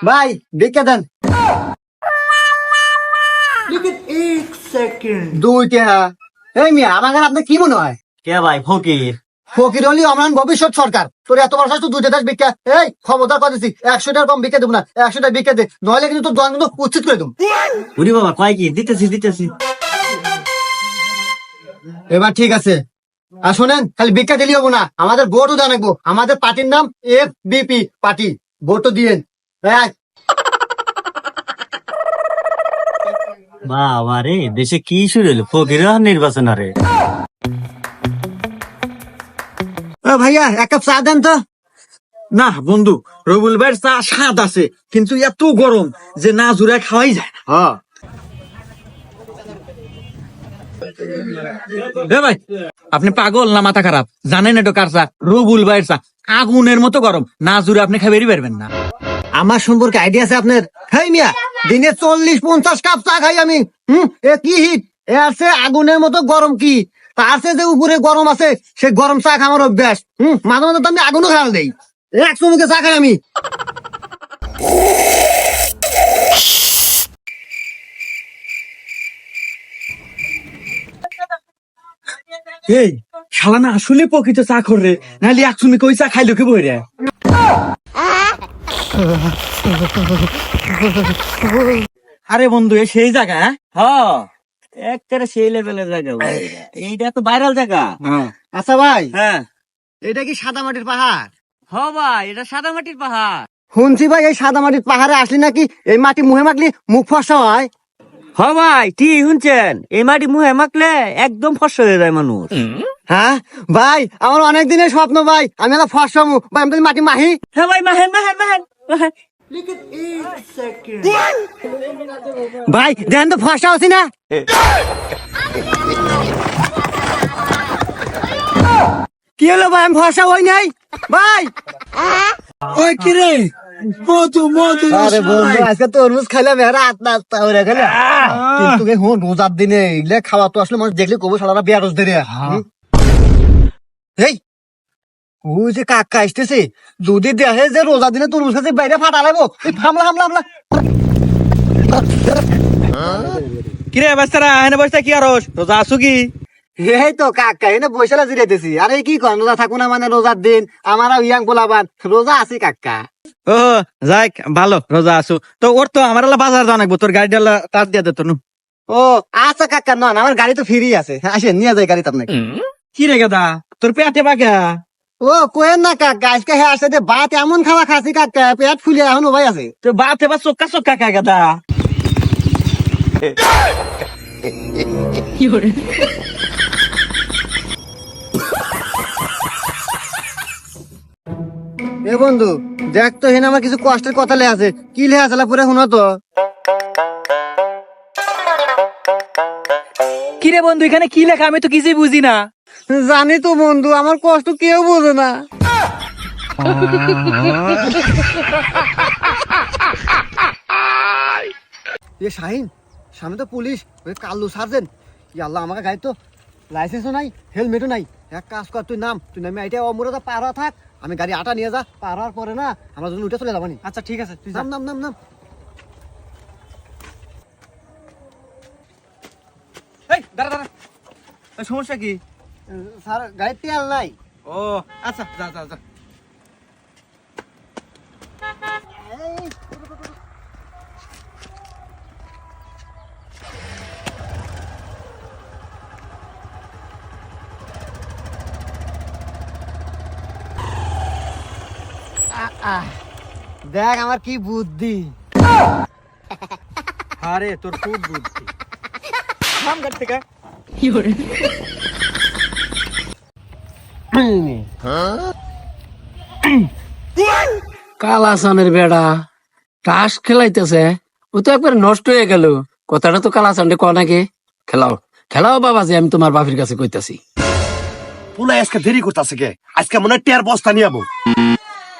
ভাই ভিক্ষা দেন। एक सेकंड। 2 টাকা। এই মিয়া আমার কাছে আপনার কি মনে হয়? কে ভাই ফকির? ফকির হলি অমরান ভবিষ্যৎ সরকার। তোর এত বড় সাহস, তুই 2 টাকা ভিক্ষা? এই খবরদার কথা দিচ্ছি, 100 টাকার কম ভিক্ষা দেবো না। 100 টাকা ভিক্ষা দে, নইলে কিন্তু তোর দোকান কিন্তু উচ্ছেদ করে দেবো। উনি বাবা কয় কি? দিতেছি। এবার ঠিক আছে। আর শোনেন, খালি ভিক্ষা দিলি হবো না, আমাদের ভোটও দেওয়া লাগবো। আমাদের পার্টির নাম FBP পার্টি, ভোটও দিয়েন। বাবা রে, দেশে কি শুরু হলো? ফকির নির্বাচন আরে। ভাইয়া 1 কাপ চা দেন তো। না বন্ধু, রবুল ভাইয়ের চা স্বাদ আছে, কিন্তু এত গরম যে না জুড়ে খাওয়াই যায় না। হ্যাঁ ভাই, আপনি পাগল না মাথা খারাপ? জানেন এটা কার চা? রবুল ভাইয়ের চা। আগুনের মতো গরম, না জুড়ে আপনি খাবেরই পারবেন না। আমার সম্পর্কে আইডিয়া আছে আপনার? হেই মিয়া, দিনে 40-50 কাপ চা খাই আমি। এ কি হিট, এ আছে আগুনের মতো গরম কি? তার চেয়ে যে উপরে গরম আছে, সে গরম চা খাওয়ার অভ্যাস। মাঝে মাঝে তো আমি আগুনও খাওয়া দেই। 1 চুমুকে চা খাই আমি। এই শালা না আসলে প্রকৃত চা খরে, নাহলে এক চুমি কই চা খাইলো কে বই রে। আরে বন্ধু, এ সেই জায়গা? হ্যাঁ, একটা সেই লেভেলের জায়গা। এইটা তো ভাইরাল জায়গা। আচ্ছা ভাই, হ্যাঁ এটা কি সাদা মাটির পাহাড়? হ ভাই, এটা সাদা মাটির পাহাড়। শুনছি ভাই, এই সাদা মাটির পাহাড়ে আসলি নাকি এই মাটি মুহে মাখলি মুখ ফসা হয়। হ ভাই, ঠিক শুনছেন, এই মাটি মুহে মাখলে একদম ফসল হয়ে যায় মানুষ। হ্যাঁ ভাই, আমার অনেক দিনের স্বপ্ন ভাই, আমি একটা ফসা মুখ ভাই, আমি তো মাটি মাহি। হ্যাঁ ভাই, মাহেন। ভাই দেন তো ফসা আছি না। কি হলো ভাই, আমি ফসা হই নাই ভাই। ওই কি রে, মধু মধু। আরে বন্ধু, আজকে তরমুজ খাইলাম, এরা আত্মা আত্মা হয়ে গেল। কিন্তু হুন রোজার দিনে এগুলো খাওয়া তো আসলে মানুষ দেখলে কবো সারা বিয়া রোজ ধরে। এই ওই যে কাকা আসতেছে, যদি দেখে যে রোজার দিনে তরমুজ খাচ্ছে, বাইরে ফাটা লাগবো। হামলা। কিরে বাচ্চারা, এনে বসে কি আর রোজা আসু কি? এই তো কাকা এনে বৈশালা জিরাইতেছি। আরে কি কন, রোজা থাকো না মানে রোজার দিন, আমারও ইয়াং বলাবান রোজা আছি কাকা। ও যাক, ভালো রোজা আসু তো। ওর তো আমার বাজার যাওয়া লাগবো, তোর গাড়ি তার দিয়ে দে তো। ও আচ্ছা কাকা, না আমার গাড়ি তো ফ্রি আছে, আসেন নিয়ে যায় গাড়ি আপনাকে। কি রে গাদা, তোর পেটে বাগা? ও কোয়েন না কাকা, আজকে হ্যাঁ আসলে ভাত এমন খাওয়া খাসি কাকা, পেট ফুলে এখন ভাই আছে। তো বাতে বা চোক্কা খায় গাদা। এ বন্ধু দেখ তো, হেন আমার কিছু কষ্টের কথা লে আছে। কি লে আসলে পুরো শুনো তো। কি রে বন্ধু, এখানে কি লেখা? আমি তো কিছুই বুঝি না। জানি তো বন্ধু, আমার কষ্ট কেউ বোঝে না। এ শাহিন, সামনে তো পুলিশ, ওই কাল্লু সার্জেন্ট। আল্লাহ, আমাকে গাড়ি তো লাইসেন্সও নাই, হেলমেটও নাই। এক কাজ কর, তুই নামে এটা অমরতা পার হওয়া থাক, আমি গাড়ি আটা নিয়ে যা, পার হওয়ার পরে না আমরা যদি উঠে চলে যাবানি। আচ্ছা ঠিক আছে, তুই নাম। এই দাঁড়া, সমস্যা কি? স্যার গাড়ির তেল নাই। ও আচ্ছা, যা। দেখ আমার কি বুদ্ধি। আরে তোর খুব বুদ্ধি। নাম গাড়ি থেকে। কালাসানের বেড়া তাস খেলাইতেছে, ও তো একবার নষ্ট হয়ে গেল। কথাটা তো কালাসানডে ক নাকি? খেলাও বাবা, যে আমি তোমার বাপের কাছে কইতাছি। পুলাই আজকে দেরি করতেছে কে? আজকে মনে হয় টের বস্তা নিয়ে যাবো।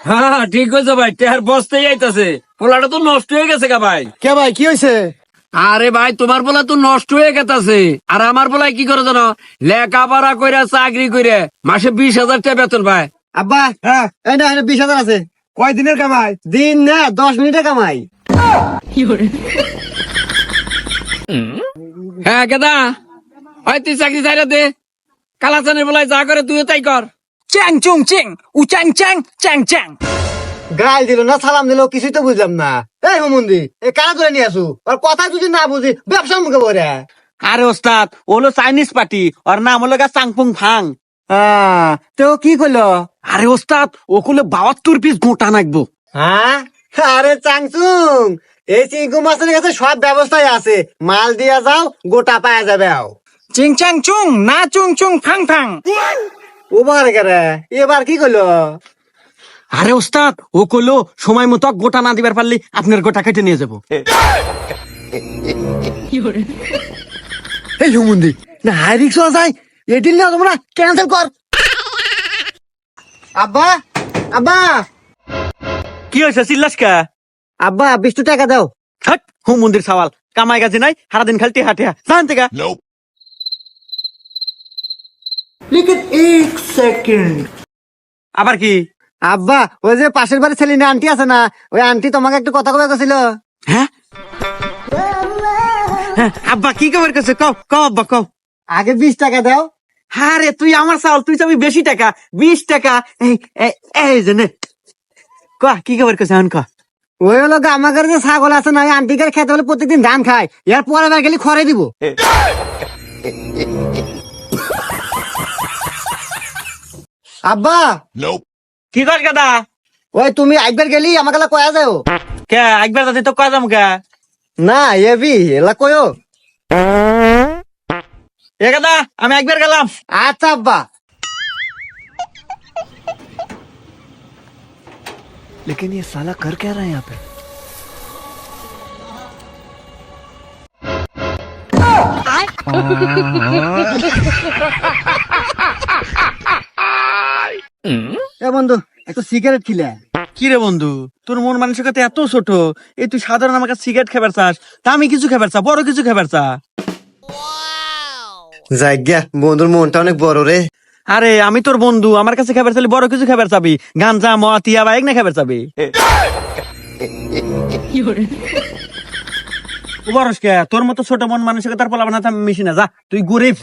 হ্যাঁ ঠিক হয়েছে ভাই, টের বসতেই আইতাছে। পোলাটা তো নষ্ট হয়ে গেছে গা ভাই। কে ভাই, কি হয়েছে? আরে ভাই, তোমার পোলা তো নষ্ট হয়ে গেছে, আর আমার পোলায় কি করে জানো? লেখাপড়া কইরা চাকরি করে মাসে 20,000 টাকা বেতন পায়। আব্বা হ্যাঁ এই না 20,000 আছে। কয় দিনের কামাই? দিন না 10 মিনিটে কামাই। হ্যাঁ গেদা হয় তুই চাকরি ছাইরা দে, কালাচানের বেলায় যা করে তুইও তাই কর। চ্যাং চুং চিং উচ্যাং চ্যাং চ্যাং চ্যাং। গাল দিল না সালাম দিল কিছুই তো বুঝলাম না। এই হুমুন্দি এই কারা ধরে নিয়ে আসু আর কথা যদি না বুঝি ব্যবসা মুখে বলে। আরে ওস্তাদ ওলো চাইনিজ পার্টি ওর নাম হলো গা চাংপুং ফাং। তো কি করলো? আরে ওস্তাদ ও কুলে 72 পিস গোটা নাকবো। হ্যাঁ আরে চাংচুং এই চিংকু মাছের কাছে সব ব্যবস্থাই আছে, মাল দিয়া যাও গোটা পাওয়া যাবে। চিং চ্যাং চুং না চুং চুং ফাং ফাং। ওবার কেরে এবার কি করলো? আরে ওস্তাদ ও কইলো সময় মতো গোটা না দিবার পারলে আপনার গোটা কেটে নিয়ে যাবো। এই হুমুন্দি না হাই রিক্স যায় এদিন না তোমরা ক্যান্সেল কর। আব্বা আব্বা কি হয়েছে চিল্লাস কা? আব্বা 20 টাকা দাও। হট হুম মন্দির সওয়াল কামাই গাছে নাই সারাদিন খালি টেহা টেহা জান থেকে। আবার কি? আব্বা ওই যে পাশের বাড়ির ছেলে আন্টি আছে না, ওই আন্টি তোমাকে একটু কথা কবে গেছিল। হ্যাঁ হ্যাঁ, আব্বা কি খবর করছে কও কও আব্বা কও। আগে 20 টাকা দাও। হ্যাঁ রে তুই আমার চাউল তুই চাবি বেশি টাকা 20 টাকা। এই যে নে ক কি খবর করছে এখন ক। ওই হলো আমাদের যে ছাগল আছে না, ওই আন্টিকে খেতে হলে প্রত্যেকদিন ধান খায়, এর পরে বার গেলে খড়ে দিব। আব্বা কি কর গাদা? ওই তুমি একবার গেলি আমাকে কয়া যাও কে একবার যাতে তো কয় যাম কে না এবি এলা কয়ো। এ গাদা আমি একবার গেলাম। আচ্ছা আব্বা। लेकिन ये साला कर क्या रहा है यहाँ पे? এ বন্ধু একটু সিগারেট খিলে। কি রে বন্ধু তোর মন মানসিকতা এত ছোট, এই তুই সাধারণ আমাকে সিগারেট খাবার চাস, তা আমি কিছু খাবার চা বড় কিছু খাবার চা। জায়গা বন্ধুর মনটা অনেক বড় রে। আরে আমি তোর বন্ধু, আমার কাছে খাবার চাইলে বড় কিছু খাবার চাবি, গাঞ্জা মদ টিয়া বাইক না খাবার চাবি। বরস কে তোর মতো ছোট মন মানসিকতার পোলা বানাতে আমি মিশি না, যা তুই গরিব।